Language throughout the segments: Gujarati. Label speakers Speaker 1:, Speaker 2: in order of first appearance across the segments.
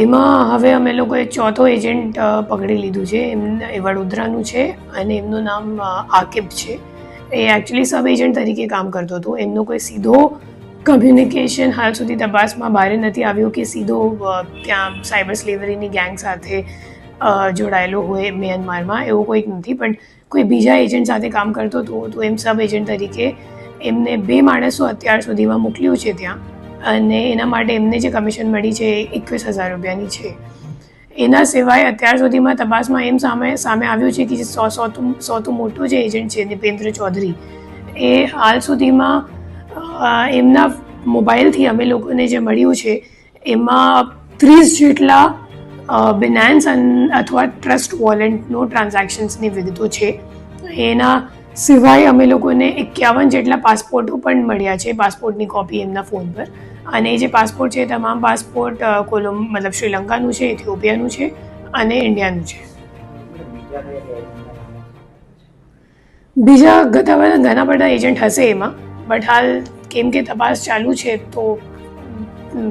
Speaker 1: એમાં હવે અમે લોકોએ ચોથો એજન્ટ પકડી લીધું છે. એ વડોદરાનું છે અને એમનું નામ આકિબ છે. એ એકચ્યુઅલી સબ એજન્ટ તરીકે કામ કરતો હતો. એમનો કોઈ સીધો કમ્યુનિકેશન હાલ સુધી તપાસમાં બહાર નથી આવ્યો કે સીધો ત્યાં સાયબર સ્લેવરીની ગેંગ સાથે જોડાયેલો હોય મ્યાનમારમાં, એવું કોઈક નથી. પણ કોઈ બીજા એજન્ટ સાથે કામ કરતો હતો તો એમ સબ એજન્ટ તરીકે એમને 2 માણસો અત્યાર સુધીમાં મોકલ્યું છે ત્યાં, અને એના માટે એમને જે કમિશન મળી છે એ 21,000 રૂપિયાની છે. એના સિવાય અત્યાર સુધીમાં તપાસમાં એમ સામે આવ્યું છે કે જે સૌથી મોટો જે એજન્ટ છે નિપેન્દ્ર ચૌધરી, એ હાલ સુધીમાં એમના મોબાઈલથી અમે લોકોને જે મળ્યું છે એમાં 30 જેટલા બિનાન્સ અથવા ટ્રસ્ટ વોલેટનો ટ્રાન્ઝેક્શન્સની વિગતો છે. એના સિવાય અમે લોકોને 51 જેટલા પાસપોર્ટો પણ મળ્યા છે, પાસપોર્ટની કોપી એમના ફોન પર. અને એ જે પાસપોર્ટ છે તમામ પાસપોર્ટ મતલબ શ્રીલંકાનું છે, ઇથિયોપિયાનું છે અને ઇન્ડિયાનું છે. બીજા ઘણા બધા એજન્ટ હશે એમાં, બટ હાલ કેમ કે તપાસ ચાલુ છે તો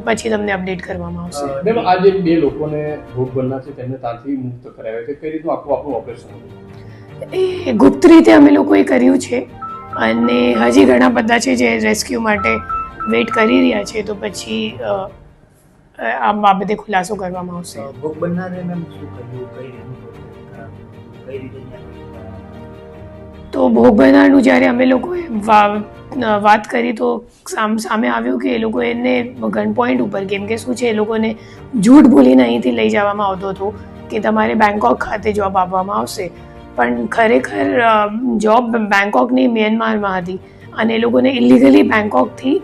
Speaker 1: પછી તમને અપડેટ કરવામાં આવશે.
Speaker 2: મેમ, આ જે 2 લોકોને ભોગ બનના છે તેમને ત્યાંથી મુક્ત કરાવ્યા છે, કઈ રીતનું આપણું ઓપરેશન હતું?
Speaker 1: એ ગુપ્ત રીતે અમે લોકોએ કર્યું છે અને હજી ઘણા બધા છે જે રેસ્ક્યુ માટે વેઇટ કરી રહ્યા છે. તો પછી આ બાબતે ખુલાસો કરવામાં આવશે.
Speaker 3: ભોગ બનનારે મેમ શું કર્યું, કઈ રીતે?
Speaker 1: તો ભોગ બનનારનું જ્યારે અમે લોકોએ વાત કરી તો સામે આવ્યું કે એ લોકો એને ગન પોઈન્ટ ઉપર, કેમ કે શું છે એ લોકોને જૂઠ બોલીને અહીંથી લઈ જવામાં આવતો હતો કે તમારે બેંકોક ખાતે જોબ આપવામાં આવશે, પણ ખરેખર જોબ બેંકોકની મ્યાનમારમાં હતી અને એ લોકોને ઇલીગલી બેંકોકથી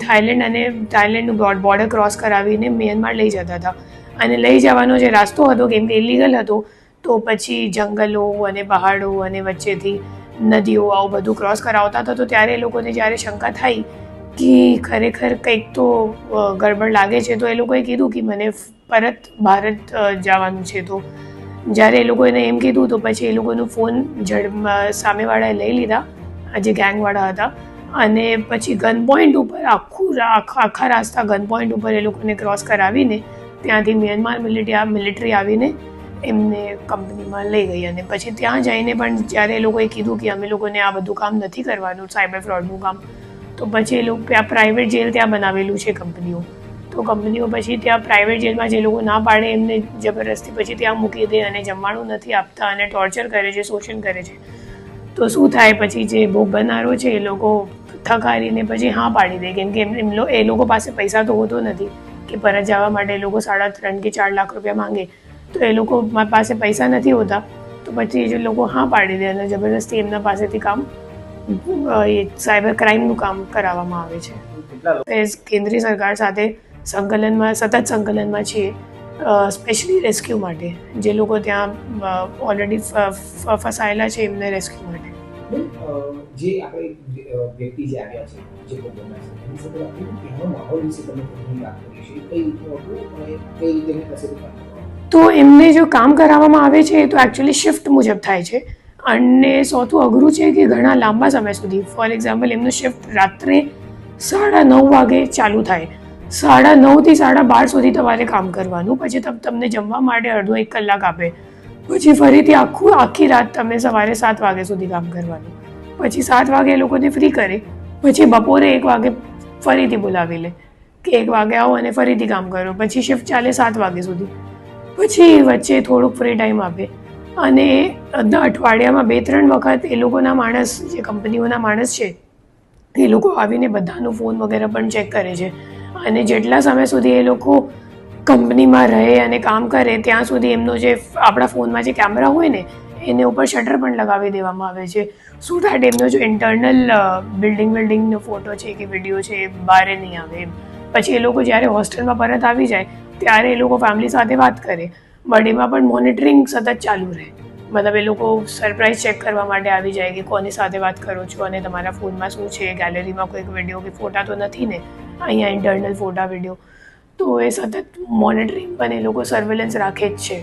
Speaker 1: થાઈલેન્ડનું બોર્ડર ક્રોસ કરાવીને મ્યાનમાર લઈ જતા હતા. અને લઈ જવાનો જે રસ્તો હતો કેમ કે ઇલીગલ હતો તો પછી જંગલો અને પહાડો અને વચ્ચેથી નદીઓ આવું બધું ક્રોસ કરાવતા હતા. તો ત્યારે એ લોકોને જ્યારે શંકા થઈ કે ખરેખર કંઈક તો ગડબડ લાગે છે તો એ લોકોએ કીધું કે મને પરત ભારત જવાનું છે. તો જ્યારે એ લોકોને એમ કીધું તો પછી એ લોકોનો ફોન સામેવાળાએ લઈ લીધા, જે ગેંગવાળા હતા, અને પછી ગન પોઈન્ટ ઉપર આખા રાસ્તા ગન પોઈન્ટ ઉપર એ લોકોને ક્રોસ કરાવીને ત્યાંથી મ્યાનમાર મિલિટરી આવીને એમને કંપનીમાં લઈ ગઈ. અને પછી ત્યાં જઈને પણ જ્યારે એ લોકોએ કીધું કે અમે લોકોને આ બધું કામ નથી કરવાનું, સાયબર ફ્રોડનું કામ, તો પછી એ લોકો ત્યાં પ્રાઇવેટ જેલ ત્યાં બનાવેલું છે કંપનીઓ. તો કંપનીઓ પછી ત્યાં પ્રાઇવેટ જેલમાં જે લોકો ના પાડે એમને જબરદસ્તી પછી ત્યાં મૂકી દે અને જમવાનું નથી આપતા અને ટોર્ચર કરે છે, શોષણ કરે છે. તો શું થાય, પછી જે ભોગ બનનારો છે એ લોકો થકારીને પછી હા પાડી દે, કેમ કે એ લોકો પાસે પૈસા તો હોતો નથી કે પરત જવા માટે. એ લોકો 3.5 કે 4 લાખ રૂપિયા માંગે તો એ લોકો પાસે પૈસા નથી હોતા, તો પછી જે લોકો હા પાડી દે અને જબરદસ્તી એમના પાસેથી કામ સાયબર ક્રાઇમનું કામ કરાવવામાં આવે છે. કેન્દ્રીય સરકાર સાથે સતત સંકલનમાં છીએ, સ્પેશિયલી રેસ્ક્યુ માટે. જે લોકો ત્યાં ઓલરેડી ફસાયેલા છે એમને રેસ્ક્યુ માટે.
Speaker 3: જે આપણે વ્યક્તિ જે આવ્યા છે, જે ભોગ બનનાર છે, એની સાથે ત્યાંનો માહોલ વિશે તમે ઘણી વાત કરી છે, કઈ રીતનું હતું અને કઈ રીતે એમને કશે
Speaker 1: તો એમને જો કામ કરાવવામાં આવે છે તો એકચ્યુઅલી શિફ્ટ મુજબ થાય છે અને સૌથી અઘરું છે કે ઘણા લાંબા સમય સુધી, ફોર એક્ઝામ્પલ એમનું શિફ્ટ રાત્રે 9:30 વાગે ચાલુ થાય, 9:30 થી 12:30 સુધી તમારે કામ કરવાનું. પછી તમને જમવા માટે અડધો 1 કલાક આપે, પછી ફરીથી આખી રાત તમે સવારે 7 વાગ્યા સુધી કામ કરવાનું. પછી 7 વાગે એ લોકોને ફ્રી કરે, પછી બપોરે 1 વાગે ફરીથી બોલાવી લે કે 1 વાગે આવો અને ફરીથી કામ કરો. પછી શિફ્ટ ચાલે 7 વાગ્યા સુધી, પછી વચ્ચે થોડુંક ફ્રી ટાઈમ આપે. અને અઠવાડિયામાં 2-3 વખત એ લોકોના માણસ, જે કંપનીઓના માણસ છે, એ લોકો આવીને બધાનો ફોન વગેરે પણ ચેક કરે છે. અને જેટલા સમય સુધી એ લોકો કંપનીમાં રહે અને કામ કરે ત્યાં સુધી એમનો જે આપણા ફોનમાં જે કેમેરા હોય ને એને ઉપર શટર પણ લગાવી દેવામાં આવે છે, સો દેટ એમનો જો ઇન્ટરનલ બિલ્ડિંગનો ફોટો છે કે વિડીયો છે એ બહાર નહીં આવે. પછી એ લોકો જ્યારે હોસ્ટેલમાં પરત આવી જાય ત્યારે એ લોકો ફેમિલી સાથે વાત કરે, બટ એમાં પણ મોનિટરિંગ સતત ચાલુ રહે. મતલબ એ લોકો સરપ્રાઇઝ ચેક કરવા માટે આવી જાય કે કોની સાથે વાત કરો છો અને તમારા ફોનમાં શું છે, ગેલેરીમાં કોઈક વિડીયો કે ફોટા તો નથી ને, અહીંયા ઇન્ટરનલ ફોટા વિડીયો. તો એ સતત મોનિટરિંગ પણ એ લોકો સર્વેલન્સ રાખે જ છે.